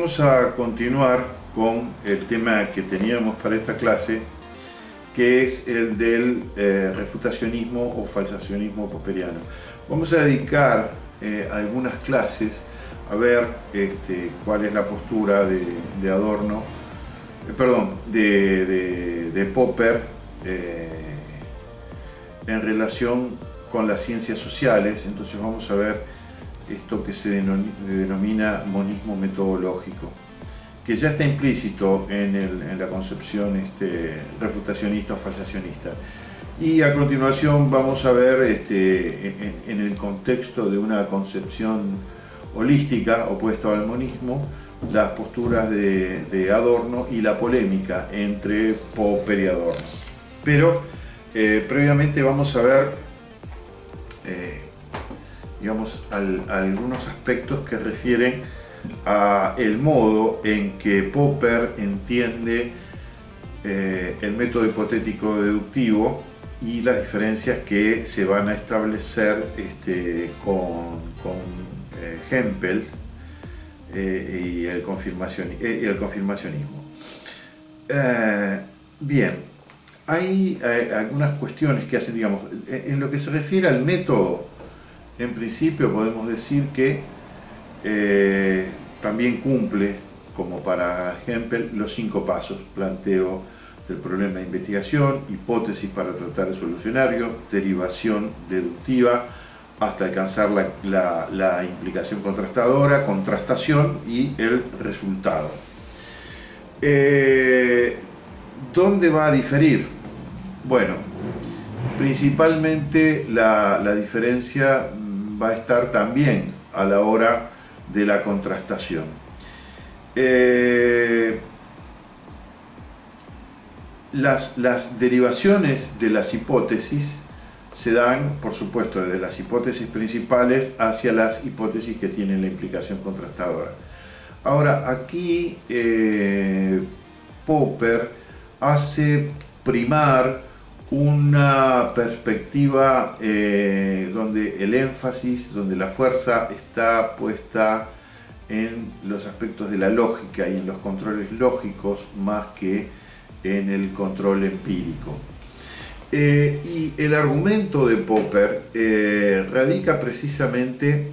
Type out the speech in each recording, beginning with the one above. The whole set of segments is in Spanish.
vamos a continuar con el tema que teníamos para esta clase, que es el del refutacionismo o falsacionismo popperiano. Vamos a dedicar algunas clases a ver cuál es la postura de Adorno, de Popper en relación con las ciencias sociales. Entonces vamos a ver esto que se denomina monismo metodológico, que ya está implícito en la concepción refutacionista o falsacionista. Y a continuación vamos a ver en el contexto de una concepción holística opuesta al monismo, las posturas de Adorno y la polémica entre Popper y Adorno. Pero previamente vamos a ver digamos, algunos aspectos que refieren a el modo en que Popper entiende el método hipotético deductivo y las diferencias que se van a establecer con Hempel y el confirmacionismo. Bien, hay algunas cuestiones que hacen, digamos, en lo que se refiere al método. En principio podemos decir que también cumple, como para Hempel, los 5 pasos: planteo del problema de investigación, hipótesis para tratar de solucionarlo, derivación deductiva hasta alcanzar la implicación contrastadora, contrastación y el resultado. ¿Dónde va a diferir? Bueno, principalmente la diferencia va a estar también a la hora de la contrastación. Las derivaciones de las hipótesis se dan, por supuesto, desde las hipótesis principales hacia las hipótesis que tienen la implicación contrastadora. Ahora, aquí Popper hace primar una perspectiva donde el énfasis, donde la fuerza está puesta en los aspectos de la lógica y en los controles lógicos más que en el control empírico. Y el argumento de Popper radica precisamente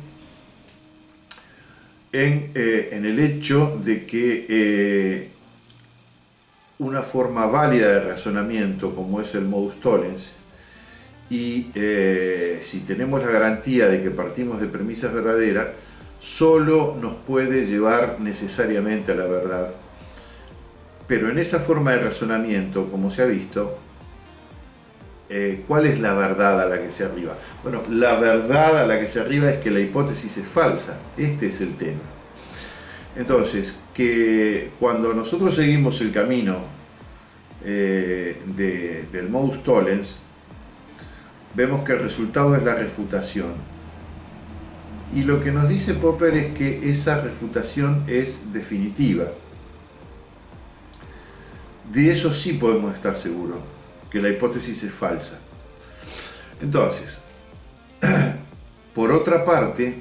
en el hecho de que una forma válida de razonamiento como es el modus tollens, y si tenemos la garantía de que partimos de premisas verdaderas, solo nos puede llevar necesariamente a la verdad. Pero en esa forma de razonamiento, como se ha visto, ¿cuál es la verdad a la que se arriba? Bueno, la verdad a la que se arriba es que la hipótesis es falsa. Este es el tema. Entonces, que cuando nosotros seguimos el camino del modus tollens, vemos que el resultado es la refutación. Y lo que nos dice Popper es que esa refutación es definitiva. De eso sí podemos estar seguros, que la hipótesis es falsa. Entonces, por otra parte,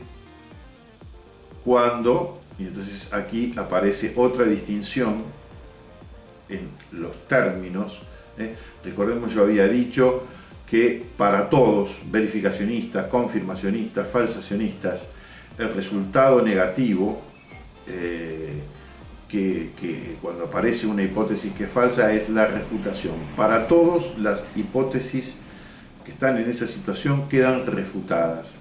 y entonces aquí aparece otra distinción en los términos. Recordemos, yo había dicho que para todos, verificacionistas, confirmacionistas, falsacionistas, el resultado negativo, que cuando aparece una hipótesis que es falsa, es la refutación. Para todos, las hipótesis que están en esa situación quedan refutadas.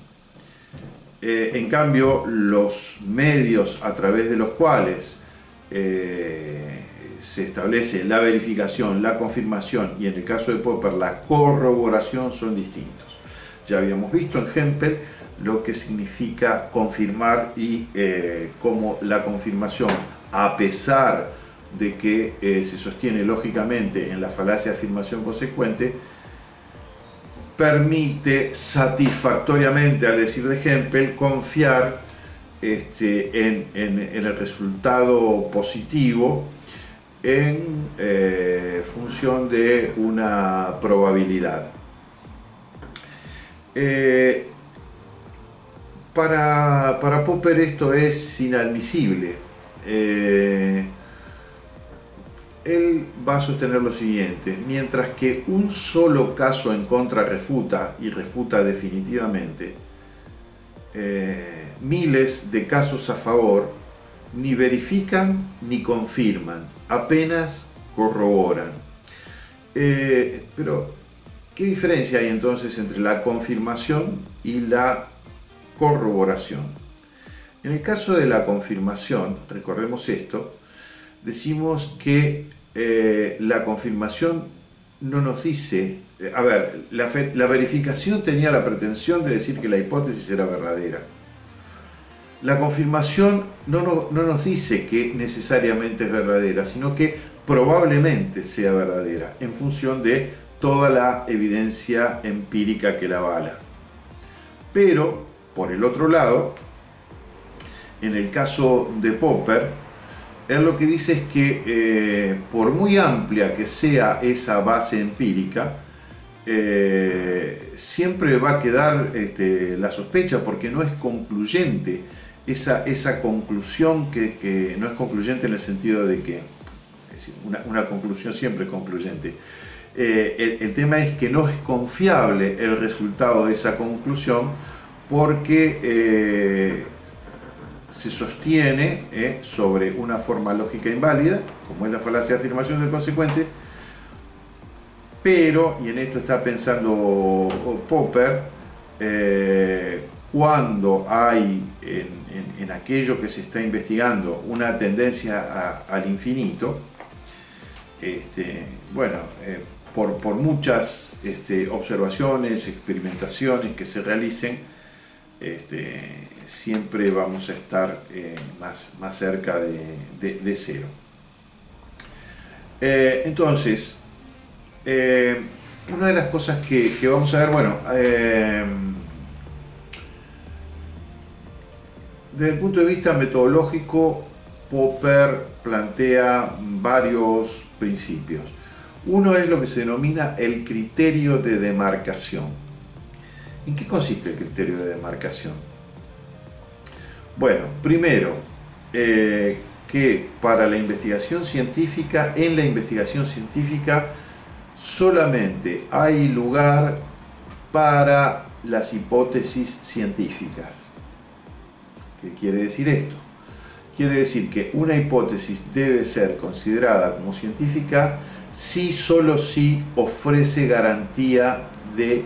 En cambio, los medios a través de los cuales se establece la verificación, la confirmación y, en el caso de Popper, la corroboración, son distintos. Ya habíamos visto en Hempel lo que significa confirmar y cómo la confirmación, a pesar de que se sostiene lógicamente en la falacia de afirmación consecuente, permite satisfactoriamente, al decir de Hempel, confiar en el resultado positivo en función de una probabilidad. Para Popper esto es inadmisible. él va a sostener lo siguiente: mientras que un solo caso en contra refuta, y refuta definitivamente, miles de casos a favor ni verifican ni confirman, apenas corroboran. Pero, ¿qué diferencia hay entonces entre la confirmación y la corroboración? En el caso de la confirmación, recordemos esto, decimos que la confirmación no nos dice, a ver, la verificación tenía la pretensión de decir que la hipótesis era verdadera. La confirmación no nos dice que necesariamente es verdadera, sino que probablemente sea verdadera, en función de toda la evidencia empírica que la avala. Pero, por el otro lado, en el caso de Popper, él lo que dice es que por muy amplia que sea esa base empírica, siempre va a quedar la sospecha, porque no es concluyente esa conclusión, que no es concluyente en el sentido de que, es decir, una conclusión siempre es concluyente. El tema es que no es confiable el resultado de esa conclusión, porque se sostiene sobre una forma lógica inválida, como es la falacia de afirmación del consecuente, pero, y en esto está pensando Popper, cuando hay en aquello que se está investigando una tendencia al infinito, bueno, por muchas observaciones, experimentaciones que se realicen, siempre vamos a estar más cerca de cero. Entonces, una de las cosas que vamos a ver, bueno, desde el punto de vista metodológico, Popper plantea varios principios. Uno es lo que se denomina el criterio de demarcación. ¿En qué consiste el criterio de demarcación? Bueno, primero, que para la investigación científica, en la investigación científica, solamente hay lugar para las hipótesis científicas. ¿Qué quiere decir esto? Quiere decir que una hipótesis debe ser considerada como científica si solo si ofrece garantía de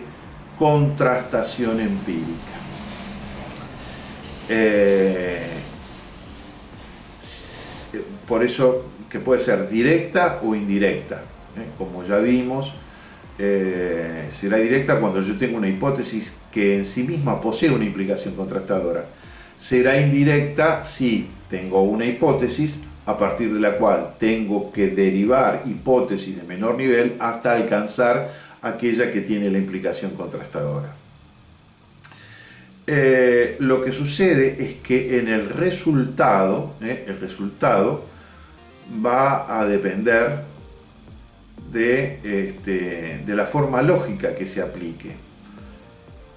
contrastación empírica. Por eso que puede ser directa o indirecta. Como ya vimos, será directa cuando yo tengo una hipótesis que en sí misma posee una implicación contrastadora. Será indirecta si tengo una hipótesis a partir de la cual tengo que derivar hipótesis de menor nivel hasta alcanzar aquella que tiene la implicación contrastadora. Lo que sucede es que en el resultado va a depender de la forma lógica que se aplique.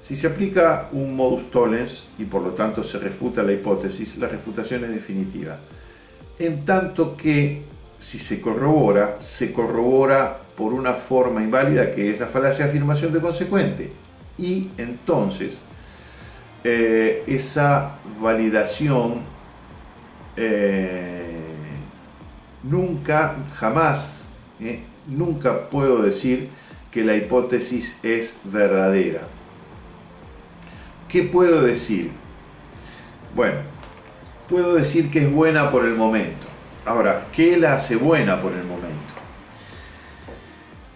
Si se aplica un modus tollens y por lo tanto se refuta la hipótesis, la refutación es definitiva. En tanto que si se corrobora por una forma inválida, que es la falacia de afirmación de consecuente. Y entonces esa validación nunca puedo decir que la hipótesis es verdadera. ¿Qué puedo decir? Bueno, puedo decir que es buena por el momento. Ahora, ¿qué la hace buena por el momento?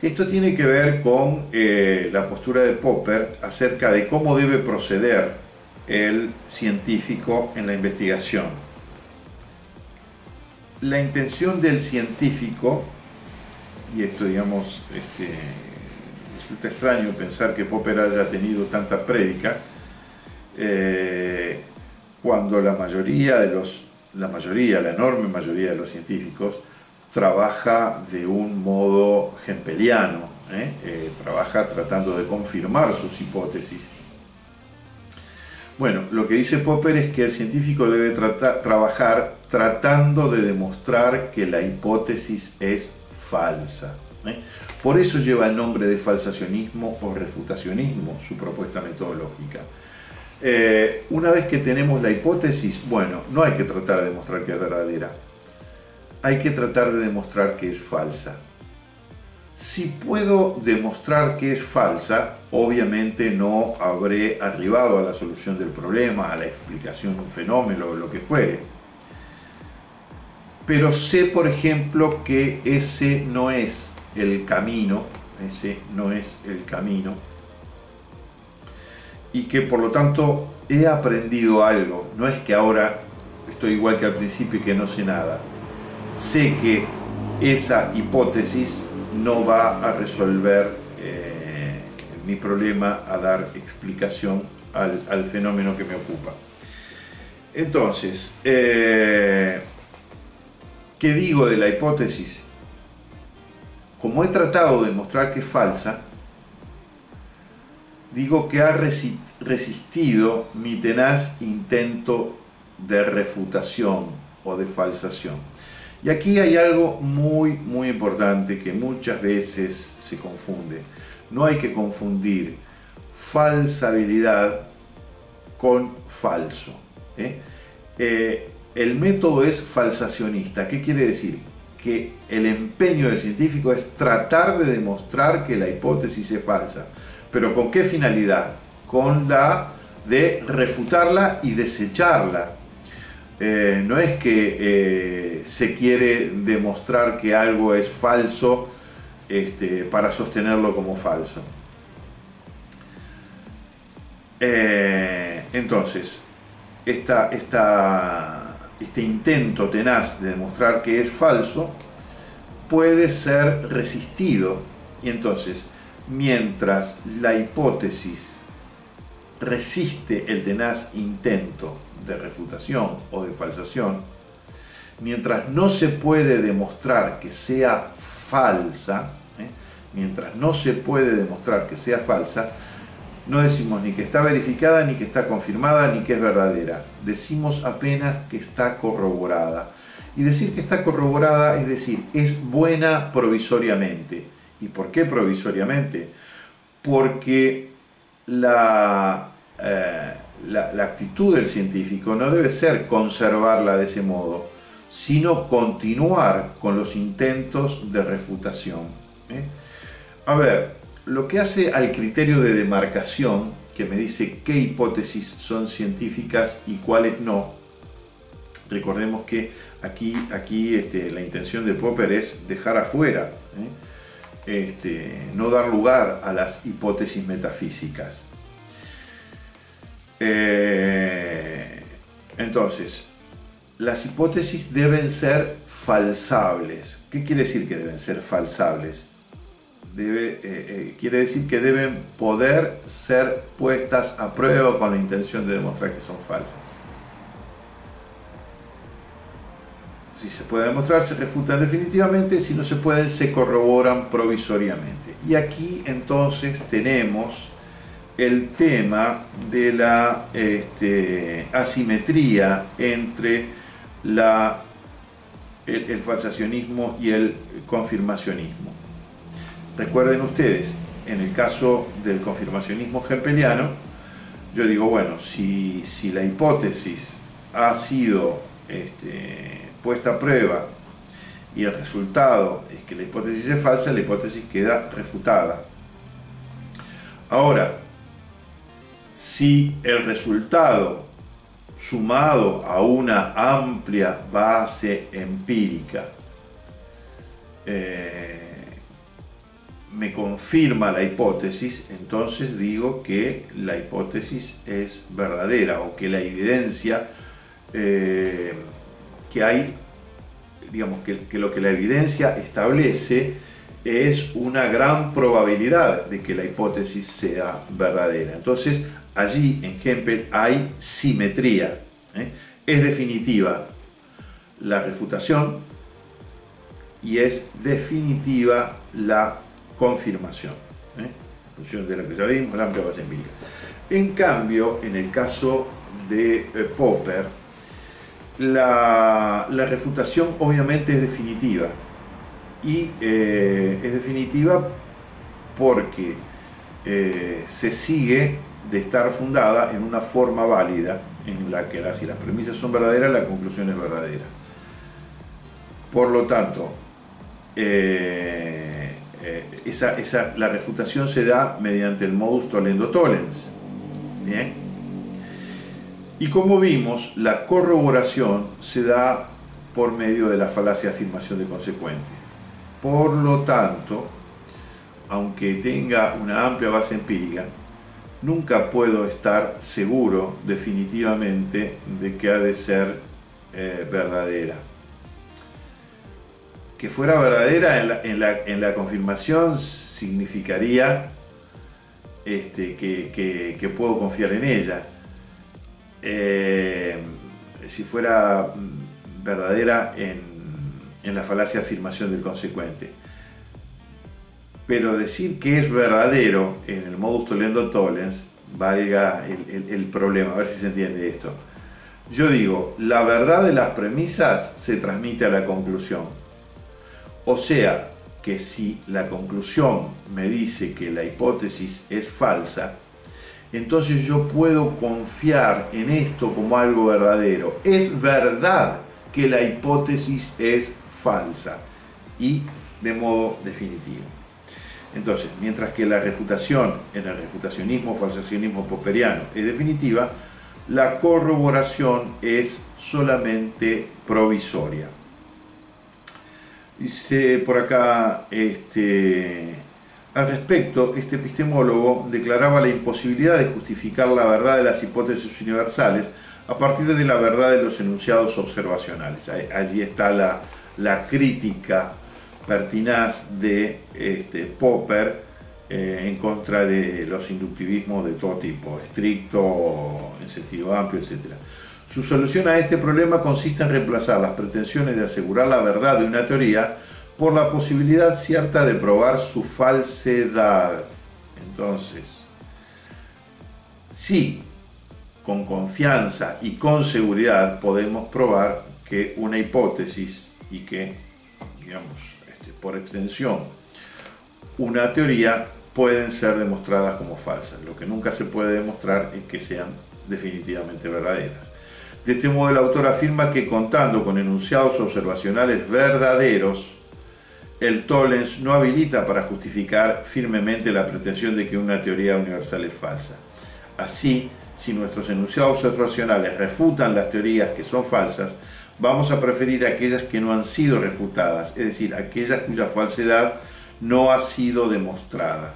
Esto tiene que ver con la postura de Popper acerca de cómo debe proceder el científico en la investigación. La intención del científico, y esto digamos, resulta extraño pensar que Popper haya tenido tanta prédica, cuando la enorme mayoría de los científicos trabaja de un modo hempeliano, trabaja tratando de confirmar sus hipótesis. Bueno, lo que dice Popper es que el científico debe trabajar tratando de demostrar que la hipótesis es falsa. Por eso lleva el nombre de falsacionismo o refutacionismo, su propuesta metodológica. Una vez que tenemos la hipótesis, bueno, no hay que tratar de demostrar que es verdadera, hay que tratar de demostrar que es falsa. Si puedo demostrar que es falsa, obviamente no habré arribado a la solución del problema, a la explicación de un fenómeno o lo que fuere. Pero sé, por ejemplo, que ese no es el camino, y que por lo tanto he aprendido algo. No es que ahora estoy igual que al principio y que no sé nada. Sé que esa hipótesis no va a resolver mi problema, a dar explicación al fenómeno que me ocupa. Entonces, ¿qué digo de la hipótesis? Como he tratado de demostrar que es falsa, digo que ha resistido mi tenaz intento de refutación o de falsación. Y aquí hay algo muy importante que muchas veces se confunde. No hay que confundir falsabilidad con falso. El método es falsacionista. ¿Qué quiere decir? Que el empeño del científico es tratar de demostrar que la hipótesis es falsa. ¿Pero con qué finalidad? Con la de refutarla y desecharla. No es que se quiere demostrar que algo es falso para sostenerlo como falso. Entonces, este intento tenaz de demostrar que es falso puede ser resistido, y entonces, mientras la hipótesis resiste el tenaz intento de refutación o de falsación, mientras no se puede demostrar que sea falsa, mientras no se puede demostrar que sea falsa, no decimos ni que está verificada, ni que está confirmada, ni que es verdadera. Decimos apenas que está corroborada. Y decir que está corroborada es decir, es buena provisoriamente. ¿Y por qué provisoriamente? Porque la actitud del científico no debe ser conservarla de ese modo, sino continuar con los intentos de refutación. A ver, lo que hace al criterio de demarcación, que me dice qué hipótesis son científicas y cuáles no, recordemos que aquí la intención de Popper es dejar afuera, no dar lugar a las hipótesis metafísicas. Entonces, las hipótesis deben ser falsables. ¿Qué quiere decir que deben ser falsables? Quiere decir que deben poder ser puestas a prueba con la intención de demostrar que son falsas. Si se puede demostrar, se refutan definitivamente; si no se pueden, se corroboran provisoriamente. Y aquí entonces tenemos el tema de la asimetría entre el falsacionismo y el confirmacionismo. Recuerden ustedes, en el caso del confirmacionismo hempeliano, yo digo, bueno, si la hipótesis ha sido puesta a prueba y el resultado es que la hipótesis es falsa, la hipótesis queda refutada. Ahora, si el resultado sumado a una amplia base empírica me confirma la hipótesis, entonces digo que la hipótesis es verdadera, o que la evidencia que hay, digamos que lo que la evidencia establece es una gran probabilidad de que la hipótesis sea verdadera. Entonces, allí en Hempel hay simetría. Es definitiva la refutación y es definitiva la confirmación. En función de lo que ya vimos, la amplia base empírica. En cambio, en el caso de Popper, la refutación obviamente es definitiva. Y es definitiva porque se sigue de estar fundada en una forma válida en la que si las premisas son verdaderas, la conclusión es verdadera. Por lo tanto, la refutación se da mediante el modus tollendo tollens. Bien. Y como vimos, la corroboración se da por medio de la falacia de afirmación de consecuente. Por lo tanto, aunque tenga una amplia base empírica, nunca puedo estar seguro definitivamente de que ha de ser verdadera. Que fuera verdadera en la confirmación significaría que puedo confiar en ella. Si fuera verdadera en la falacia de afirmación del consecuente. Pero decir que es verdadero en el modus tollendo tollens, valga el problema, a ver si se entiende esto. Yo digo, la verdad de las premisas se transmite a la conclusión. O sea, que si la conclusión me dice que la hipótesis es falsa, entonces yo puedo confiar en esto como algo verdadero. Es verdad que la hipótesis es falsa y de modo definitivo. Entonces, mientras que la refutación en el refutacionismo o falsacionismo popperiano es definitiva, la corroboración es solamente provisoria. Dice por acá, al respecto, este epistemólogo declaraba la imposibilidad de justificar la verdad de las hipótesis universales a partir de la verdad de los enunciados observacionales. Allí está la crítica pertinaz de Popper en contra de los inductivismos de todo tipo, estricto, en sentido amplio, etc. Su solución a este problema consiste en reemplazar las pretensiones de asegurar la verdad de una teoría por la posibilidad cierta de probar su falsedad. Entonces, sí, con confianza y con seguridad podemos probar que una hipótesis y que, digamos, por extensión, una teoría pueden ser demostradas como falsas. Lo que nunca se puede demostrar es que sean definitivamente verdaderas. De este modo, el autor afirma que contando con enunciados observacionales verdaderos, el tollens no habilita para justificar firmemente la pretensión de que una teoría universal es falsa. Así, si nuestros enunciados observacionales refutan las teorías que son falsas, vamos a preferir aquellas que no han sido refutadas, es decir, aquellas cuya falsedad no ha sido demostrada.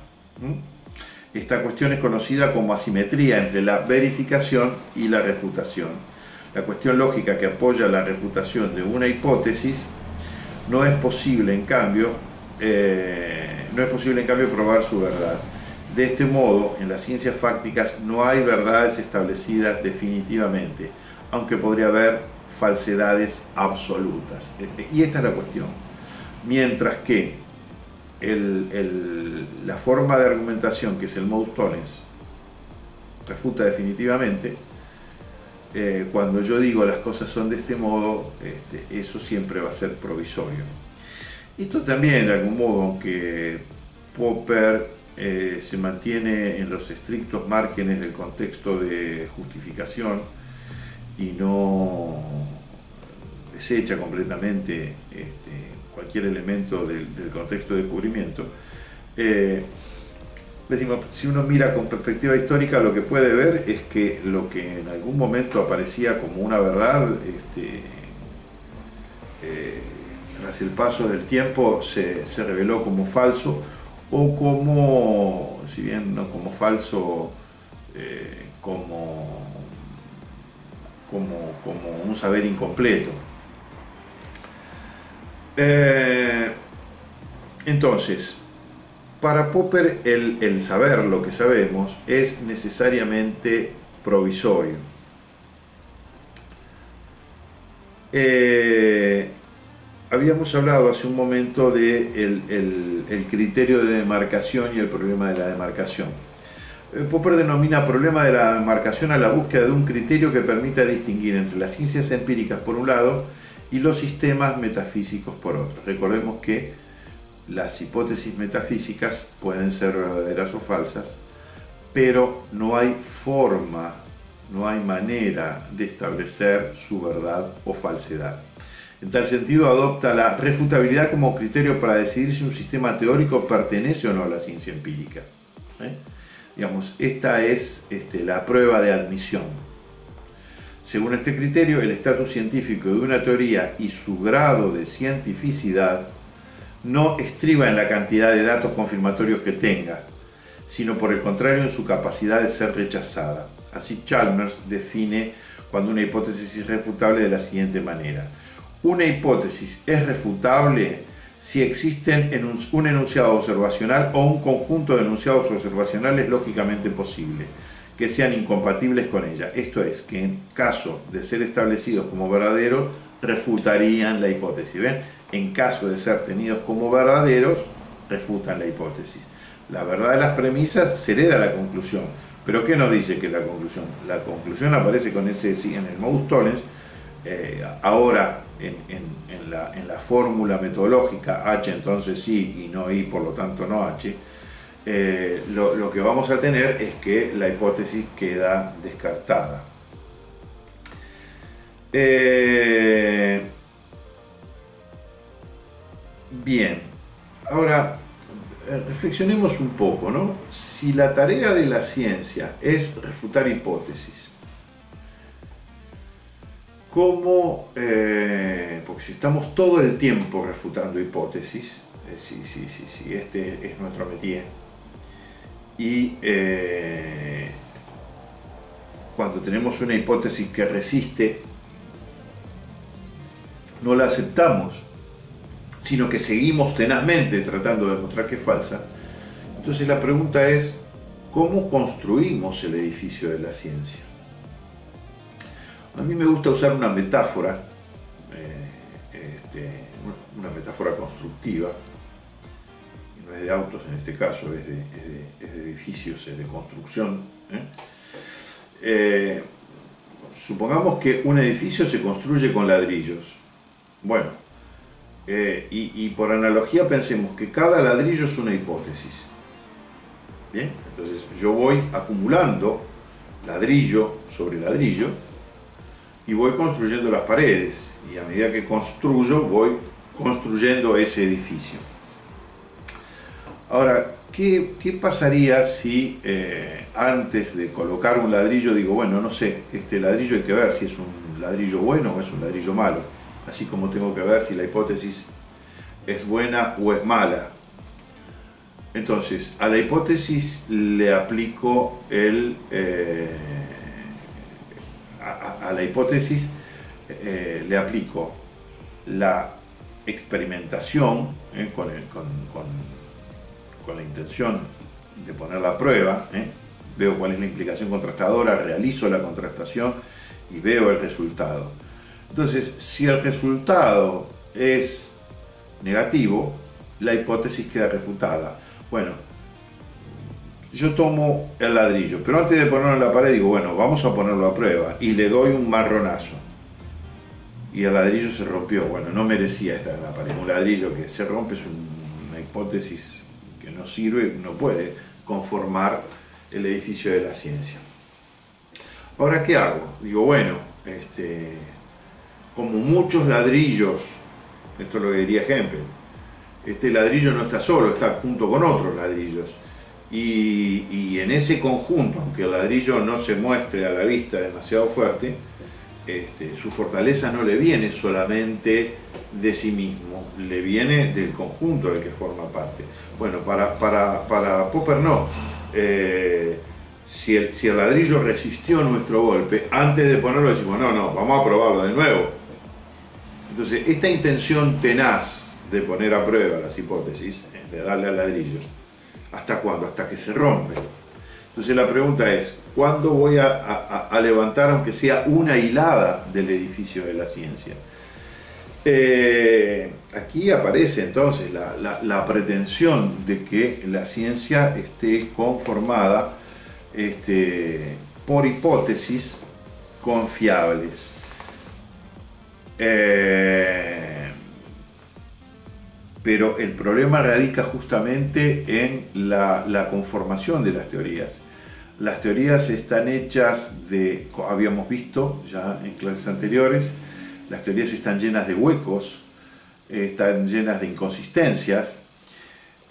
Esta cuestión es conocida como asimetría entre la verificación y la refutación. La cuestión lógica que apoya la refutación de una hipótesis no es posible en cambio probar su verdad. De este modo, en las ciencias fácticas no hay verdades establecidas definitivamente, aunque podría haber falsedades absolutas. Y esta es la cuestión. Mientras que la forma de argumentación, que es el modus tollens, refuta definitivamente, cuando yo digo las cosas son de este modo, eso siempre va a ser provisorio. Esto también, de algún modo, aunque Popper se mantiene en los estrictos márgenes del contexto de justificación y no desecha completamente cualquier elemento del contexto de descubrimiento, si uno mira con perspectiva histórica, lo que puede ver es que lo que en algún momento aparecía como una verdad, tras el paso del tiempo se reveló como falso, o como, si bien no como falso, como un saber incompleto. Entonces, para Popper el saber lo que sabemos es necesariamente provisorio. Habíamos hablado hace un momento de el criterio de demarcación y el problema de la demarcación. Popper denomina problema de la demarcación a la búsqueda de un criterio que permita distinguir entre las ciencias empíricas por un lado y los sistemas metafísicos por otro. Recordemos que las hipótesis metafísicas pueden ser verdaderas o falsas, pero no hay forma, no hay manera de establecer su verdad o falsedad. En tal sentido, adopta la refutabilidad como criterio para decidir si un sistema teórico pertenece o no a la ciencia empírica. Digamos, esta es la prueba de admisión. Según este criterio, el estatus científico de una teoría y su grado de cientificidad no estriba en la cantidad de datos confirmatorios que tenga, sino por el contrario en su capacidad de ser rechazada. Así Chalmers define cuando una hipótesis es refutable de la siguiente manera: una hipótesis es refutable si existen un enunciado observacional o un conjunto de enunciados observacionales lógicamente posible, que sean incompatibles con ella. Esto es, que en caso de ser establecidos como verdaderos, refutarían la hipótesis. ¿Ven? En caso de ser tenidos como verdaderos, refutan la hipótesis. La verdad de las premisas se hereda a la conclusión. ¿Pero qué nos dice que es la conclusión? La conclusión aparece con ese sí en el modus tollens. Ahora en la fórmula metodológica H entonces sí y no I, por lo tanto no H, lo que vamos a tener es que la hipótesis queda descartada. Bien, ahora reflexionemos un poco, ¿no? Si la tarea de la ciencia es refutar hipótesis, ¿cómo? Porque si estamos todo el tiempo refutando hipótesis, si este es nuestro métier, y cuando tenemos una hipótesis que resiste, no la aceptamos, sino que seguimos tenazmente tratando de demostrar que es falsa. Entonces la pregunta es, ¿cómo construimos el edificio de la ciencia? A mí me gusta usar una metáfora, una metáfora constructiva, no es de autos en este caso, es de edificios, es de construcción. Supongamos que un edificio se construye con ladrillos. Bueno, y por analogía pensemos que cada ladrillo es una hipótesis. Bien, entonces yo voy acumulando ladrillo sobre ladrillo y voy construyendo las paredes, y a medida que construyo voy construyendo ese edificio. Ahora, ¿qué pasaría si antes de colocar un ladrillo digo, bueno, no sé, este ladrillo hay que ver si es un ladrillo bueno o es un ladrillo malo, así como tengo que ver si la hipótesis es buena o es mala? Entonces, a la hipótesis le aplico le aplico la experimentación con la intención de poner la prueba, veo cuál es la implicación contrastadora, realizo la contrastación y veo el resultado. Entonces, si el resultado es negativo, la hipótesis queda refutada. Bueno, yo tomo el ladrillo, pero antes de ponerlo en la pared digo, bueno, vamos a ponerlo a prueba, y le doy un marronazo. Y el ladrillo se rompió. Bueno, no merecía estar en la pared. Un ladrillo que se rompe es una hipótesis que no sirve, no puede conformar el edificio de la ciencia. Ahora, ¿qué hago? Digo, bueno, como muchos ladrillos, esto es lo que diría Hempel, este ladrillo no está solo, está junto con otros ladrillos. Y en ese conjunto, aunque el ladrillo no se muestre a la vista demasiado fuerte, su fortaleza no le viene solamente de sí mismo, le viene del conjunto del que forma parte. Bueno, para Popper no. Si el ladrillo resistió nuestro golpe, antes de ponerlo decimos, no, vamos a probarlo de nuevo. Entonces, esta intención tenaz de poner a prueba las hipótesis, de darle al ladrillo, ¿hasta cuándo? Hasta que se rompe. Entonces la pregunta es, ¿cuándo voy a levantar, aunque sea una hilada del edificio de la ciencia? Aquí aparece entonces la pretensión de que la ciencia esté conformada por hipótesis confiables. Pero el problema radica justamente en la conformación de las teorías. Las teorías están hechas de, habíamos visto ya en clases anteriores, las teorías están llenas de huecos, están llenas de inconsistencias,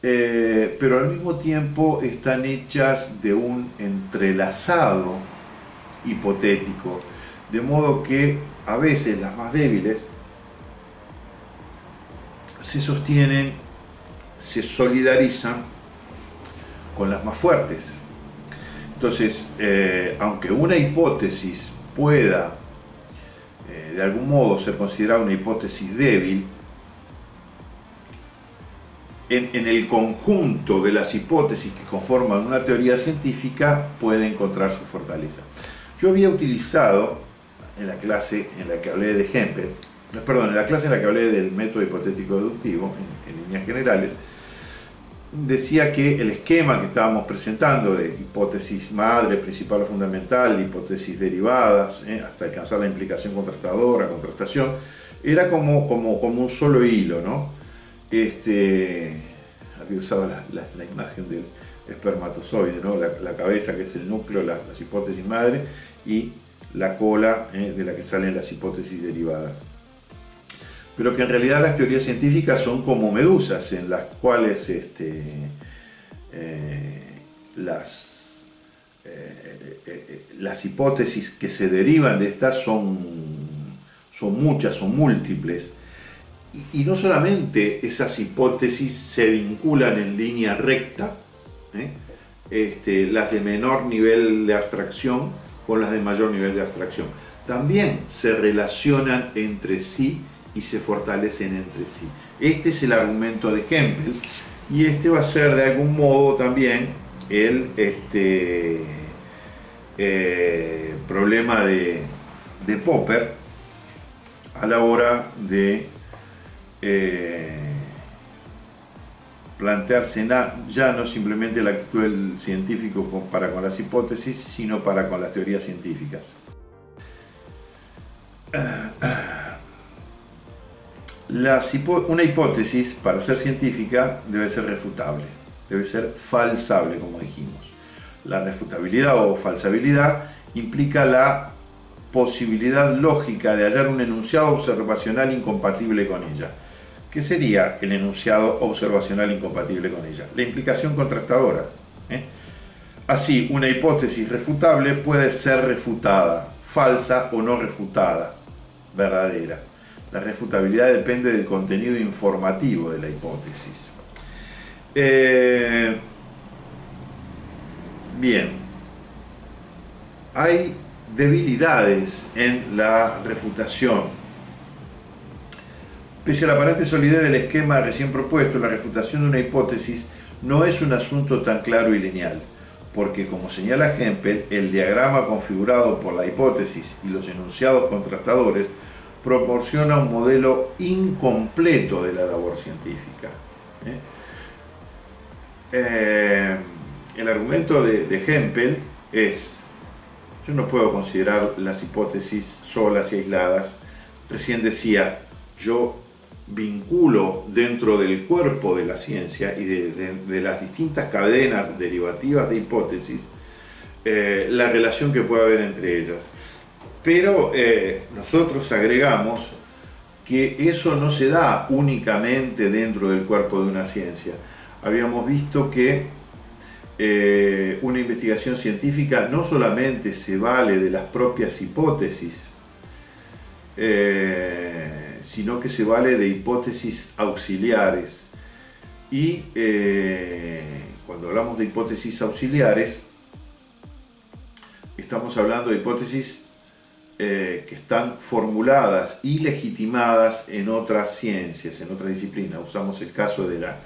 pero al mismo tiempo están hechas de un entrelazado hipotético, de modo que a veces las más débiles se sostienen, se solidarizan con las más fuertes. Entonces, aunque una hipótesis pueda de algún modo ser considerada una hipótesis débil, en el conjunto de las hipótesis que conforman una teoría científica puede encontrar su fortaleza. Yo había utilizado en la clase en la que hablé de Hempel, perdón, en la clase en la que hablé del método hipotético deductivo, en líneas generales, decía que el esquema que estábamos presentando de hipótesis madre, principal o fundamental, hipótesis derivadas, hasta alcanzar la implicación contrastadora, contrastación, era como un solo hilo, ¿no? Había usado la imagen del espermatozoide, ¿no? La cabeza, que es el núcleo, las hipótesis madre, y la cola, de la que salen las hipótesis derivadas. Pero que en realidad las teorías científicas son como medusas, en las cuales las hipótesis que se derivan de estas son muchas, son múltiples. Y no solamente esas hipótesis se vinculan en línea recta, las de menor nivel de abstracción con las de mayor nivel de abstracción, también se relacionan entre sí y se fortalecen entre sí. Este es el argumento de Hempel, y este va a ser de algún modo también el problema de Popper a la hora de plantearse ya no simplemente la actitud del científico para con las hipótesis, sino para con las teorías científicas. Una hipótesis, para ser científica, debe ser refutable, debe ser falsable, como dijimos. La refutabilidad o falsabilidad implica la posibilidad lógica de hallar un enunciado observacional incompatible con ella. ¿Qué sería el enunciado observacional incompatible con ella? La implicación contrastadora. Así, una hipótesis refutable puede ser refutada, falsa o no refutada, verdadera. La refutabilidad depende del contenido informativo de la hipótesis. Bien, hay debilidades en la refutación. Pese a la aparente solidez del esquema recién propuesto, la refutación de una hipótesis no es un asunto tan claro y lineal, porque, como señala Hempel, el diagrama configurado por la hipótesis y los enunciados contrastadores proporciona un modelo incompleto de la labor científica. El argumento de Hempel es: yo no puedo considerar las hipótesis solas y aisladas. Recién decía, yo vinculo dentro del cuerpo de la ciencia y de las distintas cadenas derivativas de hipótesis la relación que puede haber entre ellas. Pero nosotros agregamos que eso no se da únicamente dentro del cuerpo de una ciencia. Habíamos visto que una investigación científica no solamente se vale de las propias hipótesis, sino que se vale de hipótesis auxiliares. Y cuando hablamos de hipótesis auxiliares, estamos hablando de hipótesis que están formuladas y legitimadas en otras ciencias, en otras disciplinas. Usamos el caso de la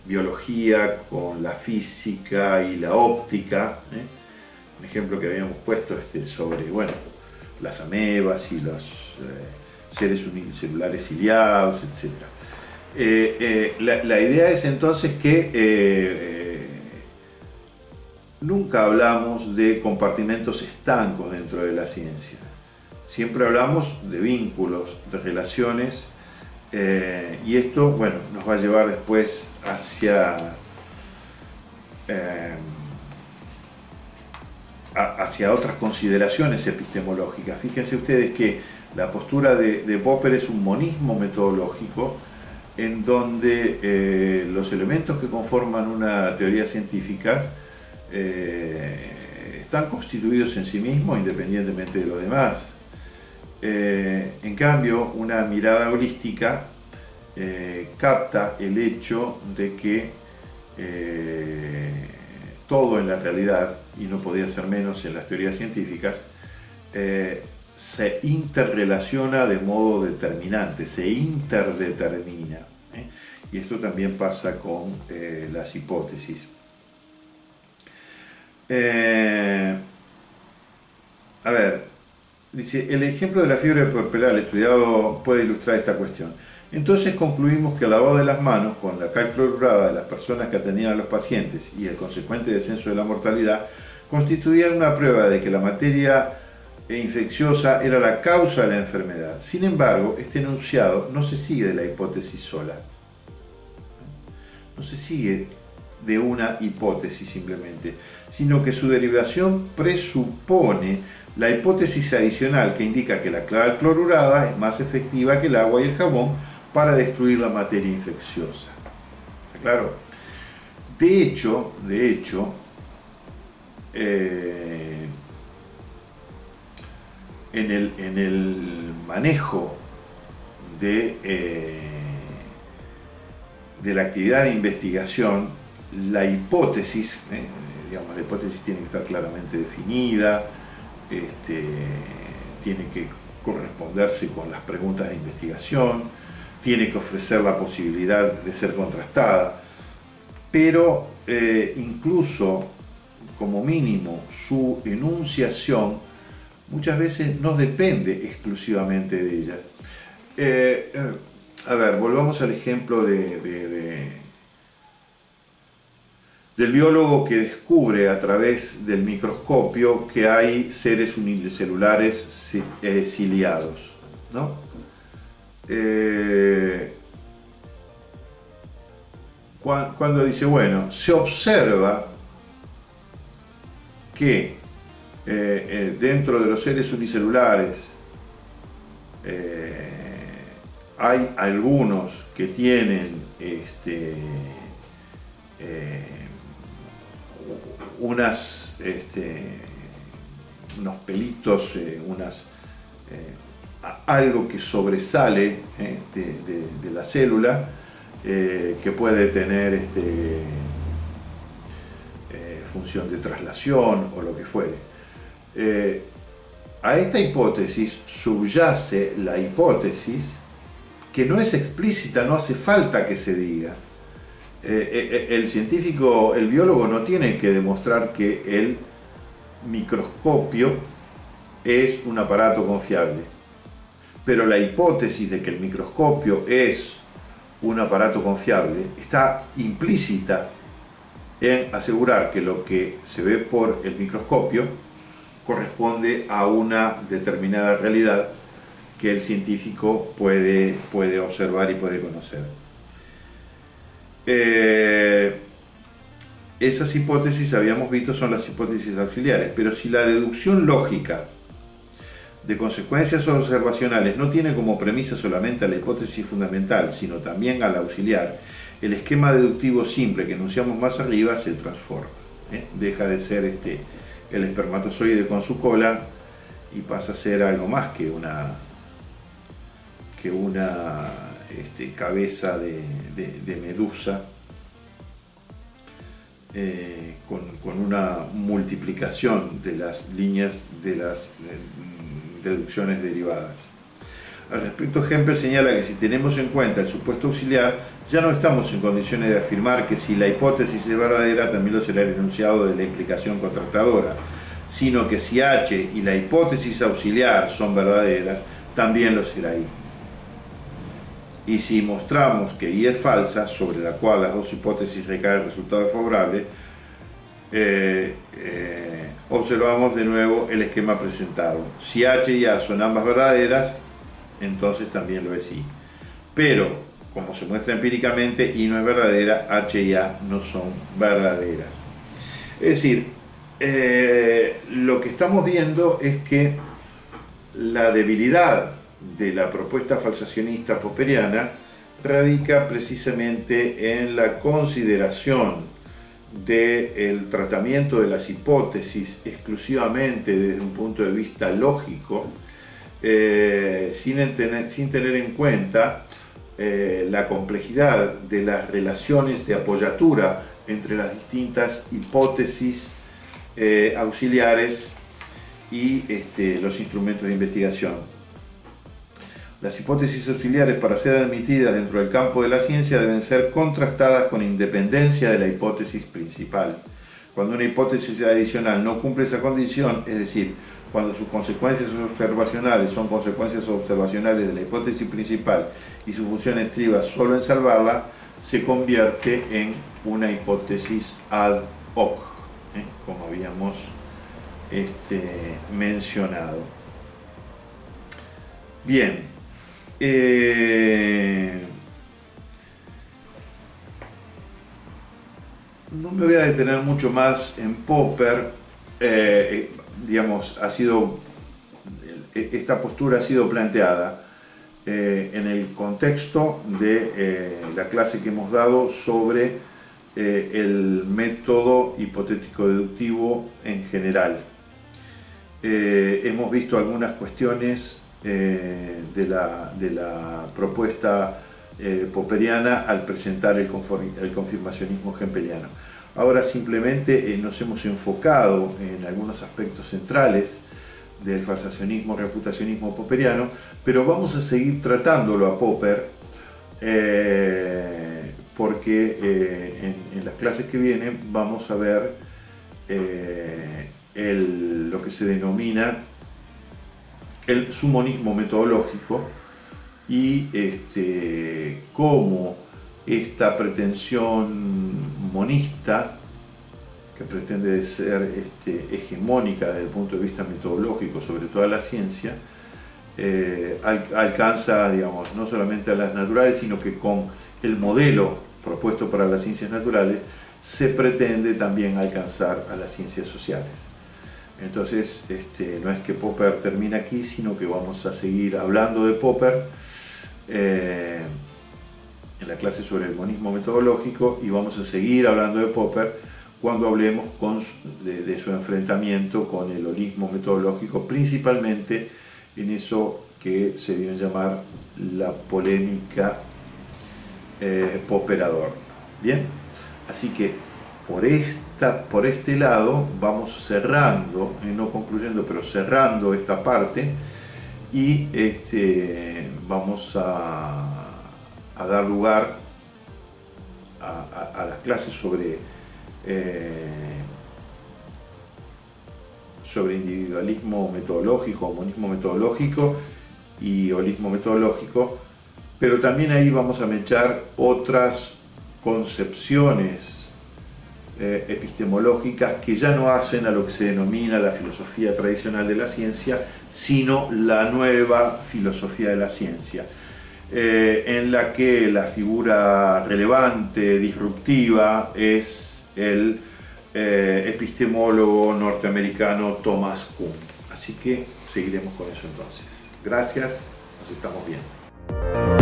biología con la física y la óptica, un ejemplo que habíamos puesto sobre, bueno, las amebas y los seres unicelulares ciliados, etc. La idea es entonces que nunca hablamos de compartimentos estancos dentro de la ciencia. Siempre hablamos de vínculos, de relaciones, y esto, bueno, nos va a llevar después hacia otras consideraciones epistemológicas. Fíjense ustedes que la postura de Popper es un monismo metodológico en donde los elementos que conforman una teoría científica están constituidos en sí mismos independientemente de lo demás. En cambio, una mirada holística capta el hecho de que todo en la realidad, y no podía ser menos en las teorías científicas, se interrelaciona de modo determinante, se interdetermina. Y esto también pasa con las hipótesis. A ver, dice, el ejemplo de la fiebre puerperal estudiado puede ilustrar esta cuestión. Entonces concluimos que el lavado de las manos con la cal clorurada de las personas que atendían a los pacientes y el consecuente descenso de la mortalidad constituían una prueba de que la materia infecciosa era la causa de la enfermedad. Sin embargo, este enunciado no se sigue de la hipótesis sola. No se sigue de una hipótesis simplemente, sino que su derivación presupone la hipótesis adicional que indica que la cal clorurada es más efectiva que el agua y el jabón para destruir la materia infecciosa. ¿Está claro? De hecho, en el manejo de la actividad de investigación, la hipótesis, digamos, la hipótesis tiene que estar claramente definida, tiene que corresponderse con las preguntas de investigación, tiene que ofrecer la posibilidad de ser contrastada, pero incluso como mínimo su enunciación muchas veces no depende exclusivamente de ella. A ver, volvamos al ejemplo del biólogo que descubre a través del microscopio que hay seres unicelulares ciliados, ¿no? Cuando dice, bueno, se observa que dentro de los seres unicelulares hay algunos que tienen unos pelitos, algo que sobresale de la célula, que puede tener función de traslación o lo que fuere. A esta hipótesis subyace la hipótesis que no es explícita, no hace falta que se diga. El científico, el biólogo no tiene que demostrar que el microscopio es un aparato confiable, pero la hipótesis de que el microscopio es un aparato confiable está implícita en asegurar que lo que se ve por el microscopio corresponde a una determinada realidad que el científico puede observar y puede conocer. Esas hipótesis, habíamos visto, son las hipótesis auxiliares, pero si la deducción lógica de consecuencias observacionales no tiene como premisa solamente a la hipótesis fundamental, sino también a la auxiliar, el esquema deductivo simple que enunciamos más arriba se transforma. Deja de ser el espermatozoide con su cola y pasa a ser algo más que una cabeza de medusa con una multiplicación de las líneas de las deducciones derivadas. Al respecto, Hempel señala que si tenemos en cuenta el supuesto auxiliar, ya no estamos en condiciones de afirmar que si la hipótesis es verdadera, también lo será el enunciado de la implicación contrastadora, sino que si H y la hipótesis auxiliar son verdaderas, también lo será I. Y si mostramos que I es falsa, sobre la cual las dos hipótesis recae el resultado favorable, observamos de nuevo el esquema presentado. Si H y A son ambas verdaderas, entonces también lo es I. Pero, como se muestra empíricamente, I no es verdadera, H y A no son verdaderas. Es decir, lo que estamos viendo es que la debilidad de la propuesta falsacionista popperiana radica precisamente en la consideración del tratamiento de las hipótesis exclusivamente desde un punto de vista lógico, sin tener en cuenta la complejidad de las relaciones de apoyatura entre las distintas hipótesis auxiliares y los instrumentos de investigación. Las hipótesis auxiliares, para ser admitidas dentro del campo de la ciencia, deben ser contrastadas con independencia de la hipótesis principal. Cuando una hipótesis adicional no cumple esa condición, es decir, cuando sus consecuencias observacionales son consecuencias observacionales de la hipótesis principal y su función estriba solo en salvarla, se convierte en una hipótesis ad hoc, como habíamos mencionado. Bien. No me voy a detener mucho más en Popper. Digamos, esta postura ha sido planteada en el contexto de la clase que hemos dado sobre el método hipotético deductivo en general. Hemos visto algunas cuestiones de la propuesta popperiana al presentar el confirmacionismo hempeliano. Ahora simplemente nos hemos enfocado en algunos aspectos centrales del falsacionismo, refutacionismo popperiano, pero vamos a seguir tratándolo a Popper porque en las clases que vienen vamos a ver lo que se denomina su monismo metodológico y cómo esta pretensión monista, que pretende ser hegemónica desde el punto de vista metodológico sobre toda la ciencia, alcanza, digamos, no solamente a las naturales, sino que con el modelo propuesto para las ciencias naturales se pretende también alcanzar a las ciencias sociales. Entonces, no es que Popper termine aquí, sino que vamos a seguir hablando de Popper en la clase sobre el monismo metodológico, y vamos a seguir hablando de Popper cuando hablemos de su enfrentamiento con el holismo metodológico, principalmente en eso que se dio en llamar la polémica Popper-Adorno. Bien, así que por este lado vamos cerrando, no concluyendo, pero cerrando esta parte, y vamos a dar lugar a las clases sobre individualismo metodológico, monismo metodológico y holismo metodológico, pero también ahí vamos a mechar otras concepciones epistemológicas que ya no hacen a lo que se denomina la filosofía tradicional de la ciencia, sino la nueva filosofía de la ciencia, en la que la figura relevante, disruptiva, es el epistemólogo norteamericano Thomas Kuhn. Así que seguiremos con eso entonces. Gracias, nos estamos viendo.